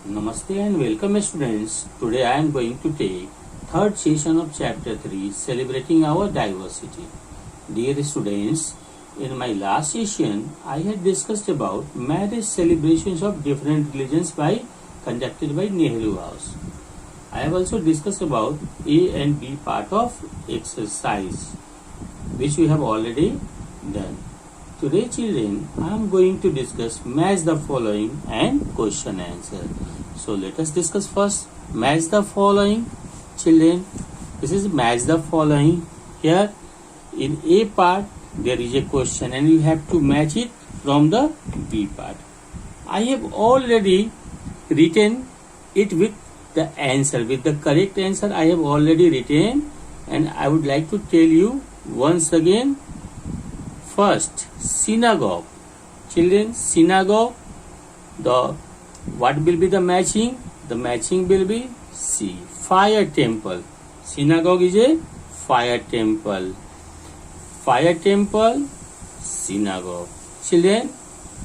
Namaste and welcome students. Today I am going to take third session of chapter 3 celebrating our diversity. Dear students, in my last session I had discussed about marriage celebrations of different religions conducted by Nehru House. I have also discussed about A and B part of exercise which we have already done. Today children, I am going to discuss match the following and question answer. So let us discuss first match the following. Children, this is match the following. Here in A part there is a question and you have to match it from the B part. I have already written it with the answer, with the correct answer I have already written, and I would like to tell you once again. First, synagogue. Children, synagogue, what will be the matching? The matching will be C. Fire temple. Synagogue is a fire temple. Fire temple, synagogue. Children,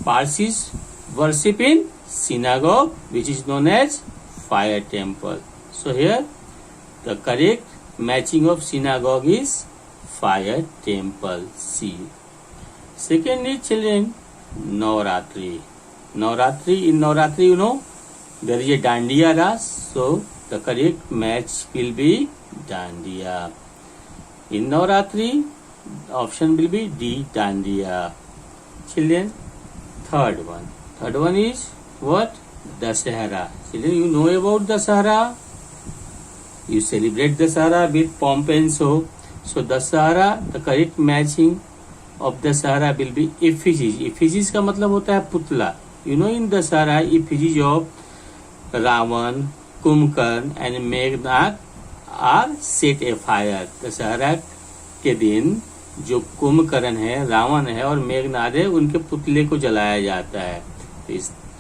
Parsis worship in synagogue, which is known as fire temple. So here, the correct matching of synagogue is fire temple, C. Secondly, children, Navratri. In Navratri, you know, there is a Dandiya Ras, so the correct match will be Dandiya. In Navratri, the option will be D, Dandiya. Children, third one is what? Dasahara. Children, you know about Dasahara? You celebrate Dasahara with pomp and show. So Dasahara, the correct matching of Dasahara will be effigies. Effigies का मतलब होता है पुतला. You know, in Dasahara, effigies of Ravan, Kumbhakarna and Meghnad are set afire. Dasahara के दिन जो कुंभकर्ण है, रावण है और मेघनाद है, उनके पुतले को जलाया जाता है.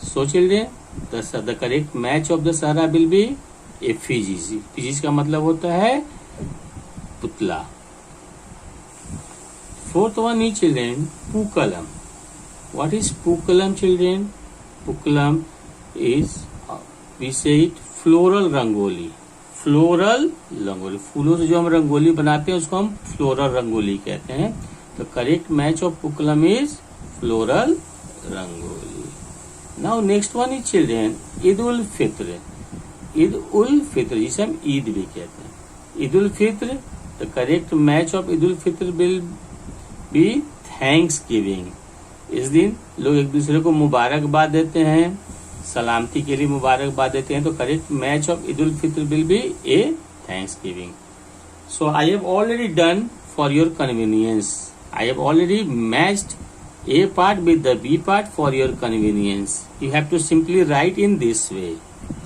So children, the correct match of Dasahara will be effigies. Effigies का मतलब होता है पुतला. Fourth one is children, Pookalam. What is Pookalam, children? Pookalam is, we say it, floral rangoli. Floral rangoli. फूलों से जो हम रंगोली बनाते हैं उसको हम floral रंगोली कहते हैं. The correct match of Pookalam is floral rangoli. Now next one is children, Eid ul Fitr. Eid ul Fitr, जिसे हम ईद भी कहते हैं. Eid ul Fitr, the correct match of Eid ul Fitr will be Thanksgiving. इस दिन लोग एक दूसरे को मुबारकबाद देते हैं, सलामती के लिए मुबारकबाद देते हैं. तो correct match of Eid ul Fitr will be A Thanksgiving. So I have already done for your convenience. I have already matched A part with the B part for your convenience. You have to simply write in this way.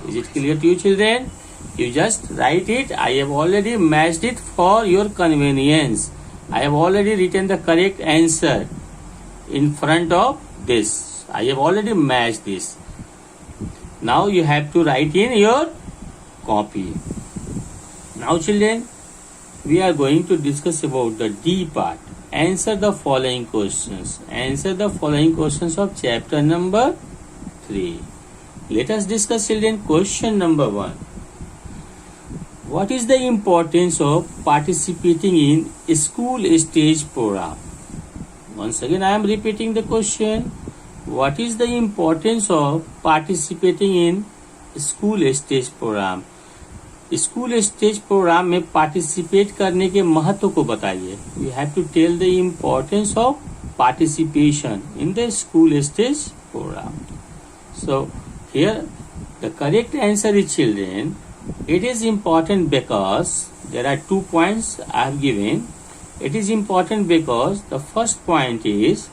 Is it clear to you, children? You just write it. I have already matched it for your convenience. I have already written the correct answer in front of this. I have already matched this. Now you have to write in your copy. Now children, we are going to discuss about the D part. Answer the following questions. Answer the following questions of chapter number 3. Let us discuss, children, question number 1. What is the importance of participating in school stage program? Once again, I am repeating the question. What is the importance of participating in school stage program? School stage programme में participate करने के महत्व को बताइए. You have to tell the importance of participation in the school stage programme. So here the correct answer is children, it is important because there are 2 points I have given. It is important because the first point is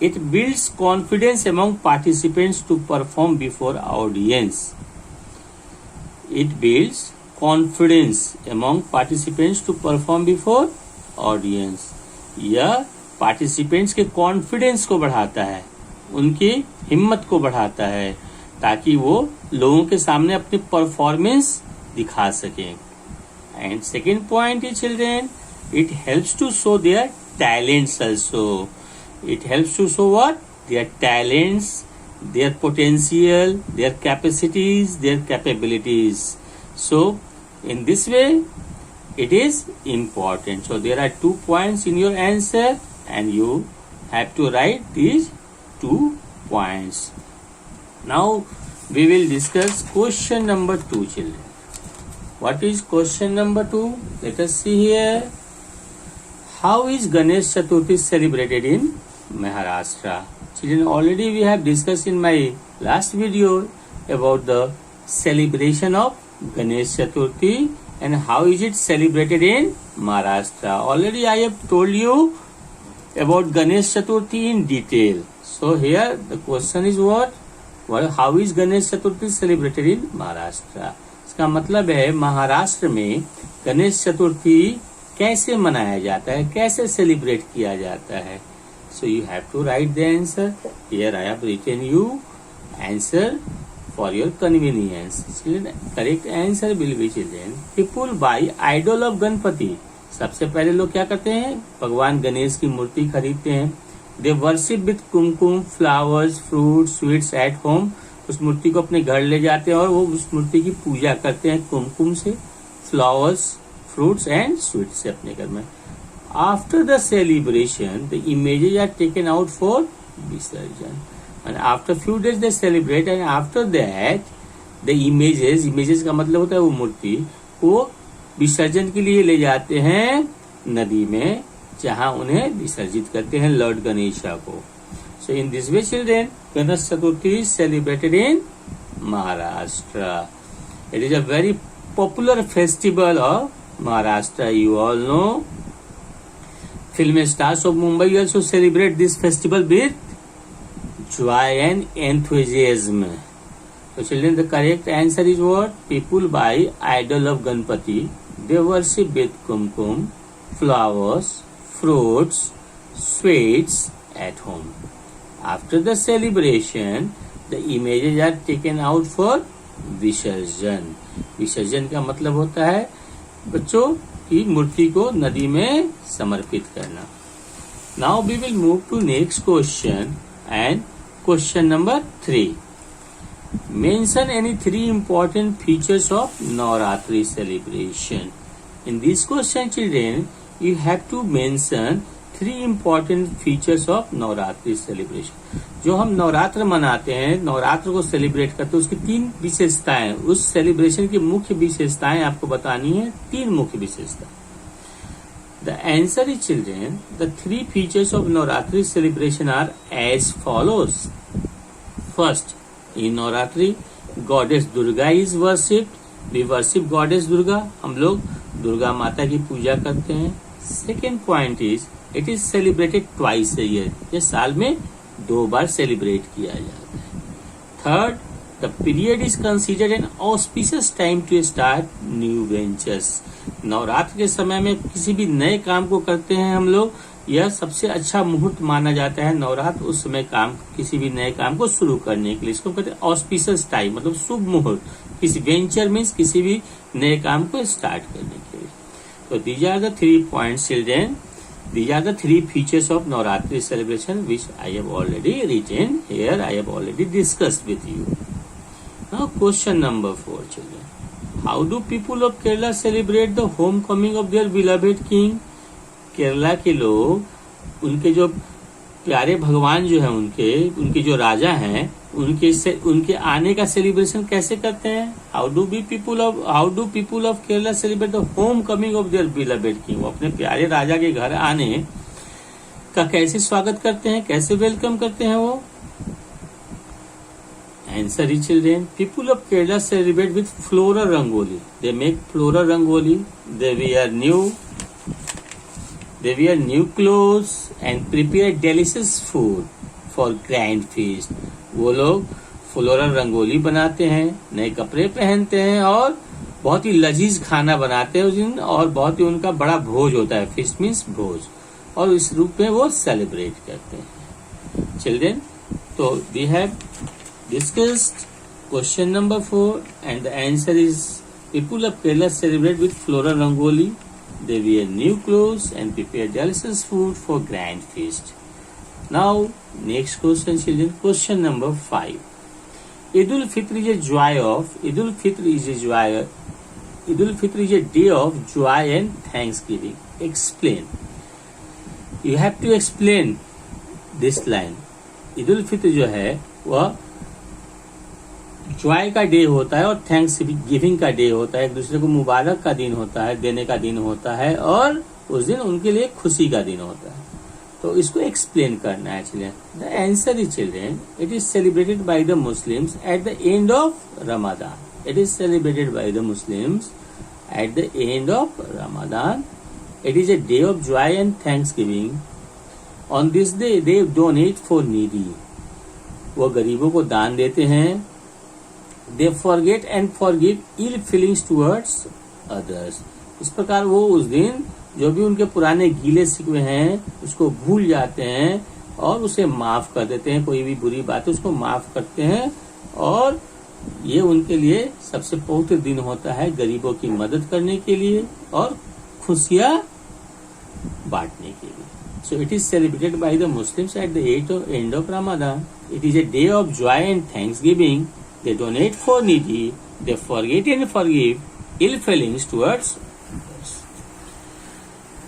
it builds confidence among participants to perform before audience. It builds confidence among participants to perform before audience. यह participants के confidence को बढ़ाता है, उनकी हिम्मत को बढ़ाता है ताकि वो लोगों के सामने अपनी परफॉर्मेंस दिखा सकें. And second point is children, it helps to show their talents also. It helps to show what? Their talents their potential, their capacities, their capabilities. So in this way it is important. So there are 2 points in your answer and you have to write these 2 points. Now we will discuss question number 2, children. What is question number 2? Let us see here. How is Ganesh Chaturthi celebrated in Maharashtra? Children, already we have discussed in my last video about the celebration of Ganesh Chaturthi and how is it celebrated in Maharashtra. Already I have told you about Ganesh Chaturthi in detail. So here the question is what? Well, how is Ganesh Chaturthi celebrated in Maharashtra? इसका मतलब है महाराष्ट्र में गणेश चतुर्थी कैसे मनाया जाता है, कैसे celebrate किया जाता है. So you have to write the answer. Here I have written you answer for your convenience. Children, correct answer will be, children, people buy idol of Ganpati. सबसे पहले लोग क्या करते हैं, भगवान गणेश की मूर्ति खरीदते हैं. They worship with Kumkum, flowers, fruits, sweets at home. उस मूर्ति को अपने घर ले जाते हैं और वो उस मूर्ति की पूजा करते हैं कुमकुम से, फ्लावर्स, फ्रूट्स एंड स्वीट्स से अपने घर में. After the celebration, the images are taken out for विसर्जन. And after few days they celebrate and after that the images का मतलब होता है वो मूर्ति को विसर्जन के लिए ले जाते हैं नदी में, जहां उन्हें विसर्जित करते हैं लॉर्ड गणेशा को. So in this way, children, Ganesh Chaturthi is celebrated in Maharashtra. It is a very popular festival of Maharashtra. You all know. Film stars of Mumbai also celebrate this festival with joy and enthusiasm. So children, the correct answer is what? People buy idol of Ganpati. They worship with kumkum, flowers, fruits, sweets at home. After the celebration, the images are taken out for विसर्जन. विसर्जन का मतलब होता है बच्चों की मूर्ति को नदी में समर्पित करना. Now we will move to next question and question number 3. Mention any 3 important features of Navratri celebration. In this question, children, you have to mention 3 important features of Navratri celebration. जो हम नवरात्र मनाते हैं, नवरात्र को सेलिब्रेट करते हैं, उसकी 3 विशेषताएं, उस सेलिब्रेशन की मुख्य विशेषताएं आपको बतानी है. 3 मुख्य विशेषता. The answer is, children, the 3 features of Navratri celebration are as follows. First, in Navratri, goddess Durga is worshipped. We worship goddess Durga. हम लोग दुर्गा माता की पूजा करते हैं. Second point is, it is celebrated twice a year. ये साल में 2 बार celebrate किया जाता है. Third, the period is considered an auspicious time to start new ventures. Navratra के समय में किसी भी नए काम को करते हैं हम लोग, यह सबसे अच्छा मुहूर्त माना जाता है. नवरात्र उस समय किसी भी नए काम को शुरू करने के लिए, इसको कहते हैं ऑस्पिशियस टाइम, मतलब शुभ मुहूर्त. किसी वेंचर मीन्स किसी भी नए काम को स्टार्ट करने के लिए. तो these are the 3 points, children. These are the 3 features of Navratri celebration which I have already written here. I have already discussed with you. Now question number 4, children. How do people of Kerala celebrate the homecoming of their beloved king? Kerala के लोग उनके जो प्यारे भगवान जो है, उनके जो राजा हैं, उनके आने का सेलिब्रेशन कैसे करते हैं? How do people of Kerala celebrate the home coming of their beloved king. वो अपने प्यारे राजा के घर आने का कैसे स्वागत करते हैं, कैसे वेलकम करते हैं वो? Answer is, children, people of Kerala celebrate with floral rangoli. They make floral rangoli. They wear new clothes and prepare delicious food for grand feast. वो लोग फ्लोरल रंगोली बनाते हैं, नए कपड़े पहनते हैं और बहुत ही लजीज खाना बनाते हैं उस दिन, और बहुत ही उनका बड़ा भोज होता है. फीस्ट मीन्स भोज, और इस रूप में वो सेलिब्रेट करते हैं. चिल्ड्रेन, तो we have discussed question number 4 and the answer is people of Kerala celebrate with floral rangoli. They wear new clothes and prepare delicious food for grand feast. Now, next question, children. Question number 5. Eid Fitr is a joy of. Eid Fitr is a joy. Eid Fitr is a day of joy and thanksgiving. Explain. You have to explain this line. Eid Fitr जो है वह Joy का day होता है और thanks giving का day होता है, एक दूसरे को मुबारक का दिन होता है, देने का दिन होता है, और उस दिन उनके लिए खुशी का दिन होता है. तो इसको एक्सप्लेन करना है children. The answer is children, it is celebrated by the Muslims at the end of Ramzan. It is celebrated by the Muslims at the end of Ramzan. It is a day of Joy and thanks giving. On this day they donate for needy. वो गरीबों को दान देते हैं. They forget and forgive ill feelings towards others. इस प्रकार वो उस दिन जो भी उनके पुराने गीले शिकवे हैं उसको भूल जाते हैं और उसे माफ कर देते हैं. कोई भी बुरी बात है उसको माफ करते हैं, और ये उनके लिए सबसे पवित्र दिन होता है गरीबों की मदद करने के लिए और खुशियां बांटने के लिए. So it is celebrated by the Muslims at the end of Ramadan. It is a day of joy and thanksgiving. They donate for needy. They forget and forgive ill feelings towards others.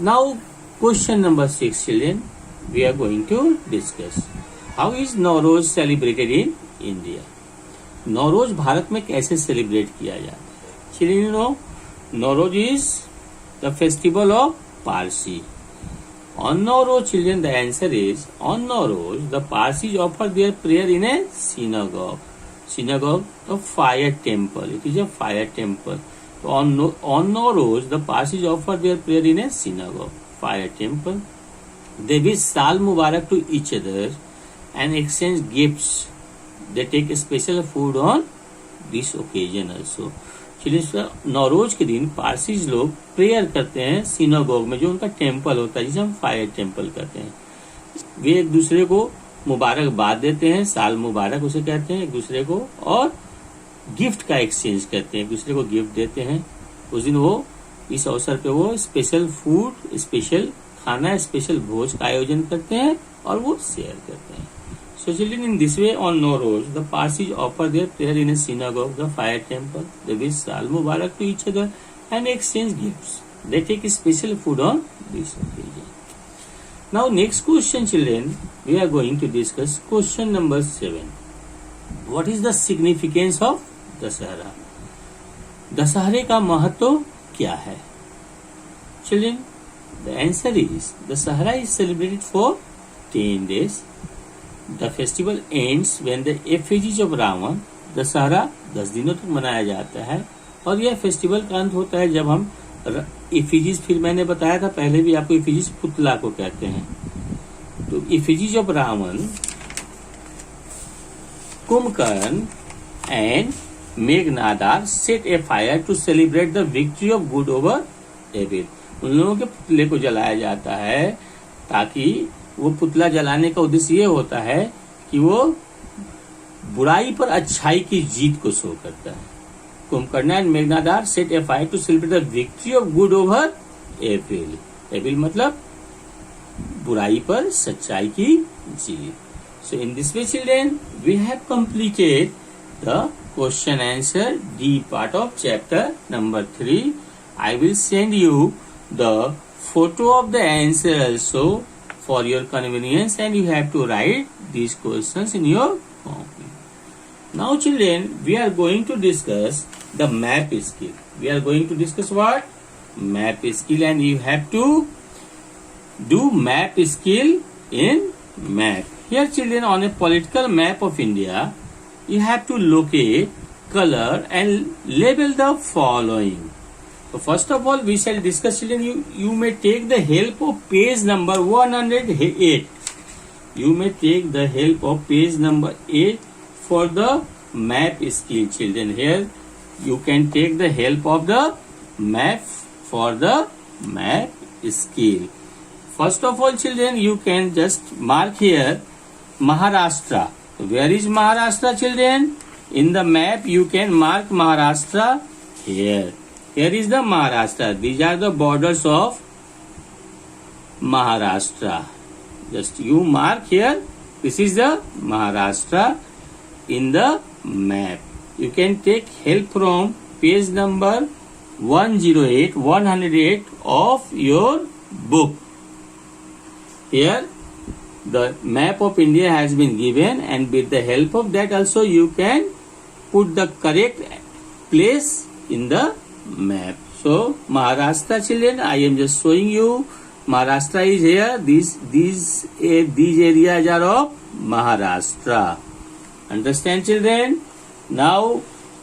Now, question number 6, children. We are going to discuss how is Nowruz celebrated in India. Nowruz Bharat में कैसे celebrate किया जाता है? Children, you know, Nowruz is the festival of Parsi. On Nowruz, children, the answer is on Nowruz, the Parsis offer their prayer in a synagogue. Synagogue, a fire temple. It is a fire temple. So on Nowruz, the Parsis offer their prayer in a synagogue, fire temple. They wish Sal Mubarak to each other and exchange gifts. They take special food on this occasion also. चलिए, नौरोज के दिन Parsis लोग prayer करते हैं synagogue में, जो उनका temple होता है जिसे हम फायर टेम्पल कहते हैं. वे एक दूसरे को मुबारकबाद देते हैं, साल मुबारक उसे कहते हैं एक दूसरे को, और गिफ्ट का एक्सचेंज करते हैं, एक दूसरे को गिफ्ट देते हैं. उस दिन वो इस अवसर पे वो स्पेशल फूड, स्पेशल खाना, स्पेशल भोज का आयोजन करते हैं और वो शेयर करते हैं. So children, in this way on Nowruz, the Parsis offer their prayer in a synagogue, the fire temple. They wish Sal Mubarak to each other and exchange gifts. They take special food on this occasion. Now next question, children, we are going to discuss question number 7. What is the significance of Dasahara? दशहरे का महत्व क्या है? Children, the answer is Dasahara is celebrated for 10 days. The festival ends when the effigies of Ravan. Dussehra 10 दिनों तक मनाया जाता है और यह फेस्टिवल का अंत होता है जब हम इफिजीज, फिर मैंने बताया था पहले भी आपको, इफिजीज पुतला को कहते हैं. तो effigies of Ravana, Kumbhakarna and Meghnad are set a fire to celebrate the victory of good over evil. उन लोगों के पुतले को जलाया जाता है ताकि वो पुतला जलाने का उद्देश्य ये होता है कि वो बुराई पर अच्छाई की जीत को शो करता है. Kumbhakarna and Meghnad are set a fire to celebrate the victory of good over evil. Evil मतलब बुराई पर सच्चाई की जीत. So in this way children, we have completed the question answer D part of chapter number 3. I will send you the photo of the answer also for your convenience, and you have to write these questions in your copy. Now children, we are going to discuss the map skill. We are going to discuss what? Map skill, and you have to do map skill in map. Here children, on a political map of India, you have to locate, color and label the following. So first of all, we shall discuss, children, you may take the help of page number 108. You may take the help of page number 8 for the map skill, children. Here you can take the help of the map for the map skill. First of all, children, you can just mark here Maharashtra. Where is Maharashtra, children? In the map you can mark Maharashtra here. Here is the Maharashtra. These are the borders of Maharashtra. Just you mark here. This is the Maharashtra in the map. You can take help from page number 108 of your book. Here the map of India has been given, and with the help of that also you can put the correct place in the map. So Maharashtra, children, I am just showing you Maharashtra is here. These areas are of Maharashtra. Understand, children? Now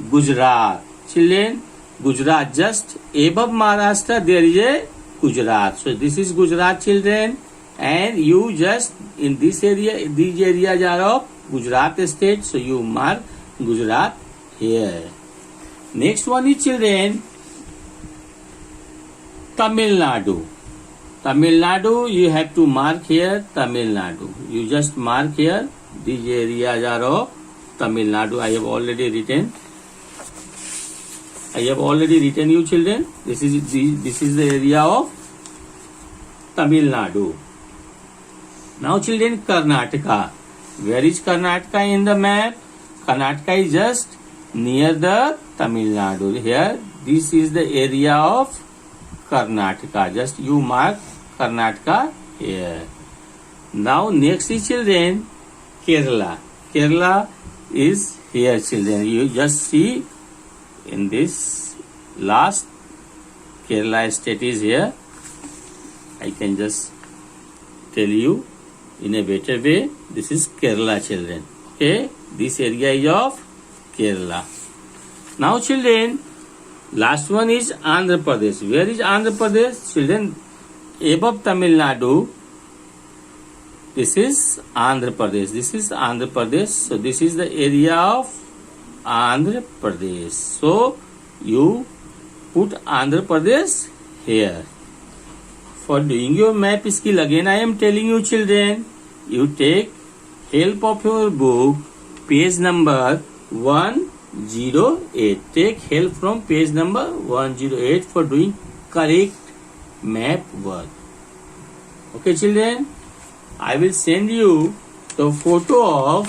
Gujarat, children. Gujarat, just above Maharashtra there is a Gujarat. So this is Gujarat, children, and you just in this area, these areas are of Gujarat state. So you mark Gujarat here. Next one is, children, Tamil Nadu. Tamil Nadu, you have to mark here Tamil Nadu. You just mark here. These areas are of Tamil Nadu. I have already written you, children. This is the area of Tamil Nadu. Now, children, Karnataka. Where is Karnataka in the map? Karnataka is just near the Tamil Nadu. Here, this is the area of Karnataka. Just you mark Karnataka here. Now, next is, children, Kerala. Kerala is here, children. You just see in this last Kerala state is here. I can just tell you in a better way. This is Kerala, children. Okay, this area is of Kerala. Now, children, last one is Andhra Pradesh. Where is Andhra Pradesh, children? Above Tamil Nadu. This is Andhra Pradesh. This is Andhra Pradesh. So this is the area of Andhra Pradesh. So you put Andhra Pradesh here. For doing your map skill, again I am telling you, children, you take help of your book, page number 108. Take help from page number 108 for doing correct map work. Okay, children, I will send you the photo of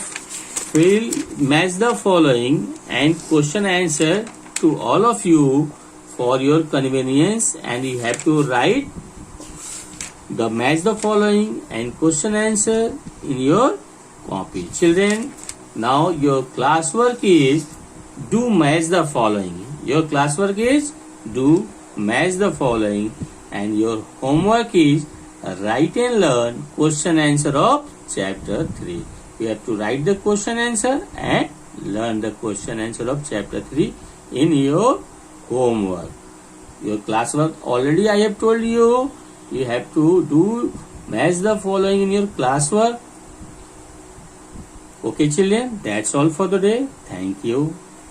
match the following and question answer to all of you for your convenience, and you have to write the match the following and question answer in your copy. Children, now your classwork is do match the following. Your classwork is do match the following, and your homework is write and learn question answer of chapter 3. You have to write the question answer and learn the question answer of chapter 3 in your homework. Your classwork already I have told you. You have to do match the following in your classwork. Okay, children, that's all for the day. Thank you.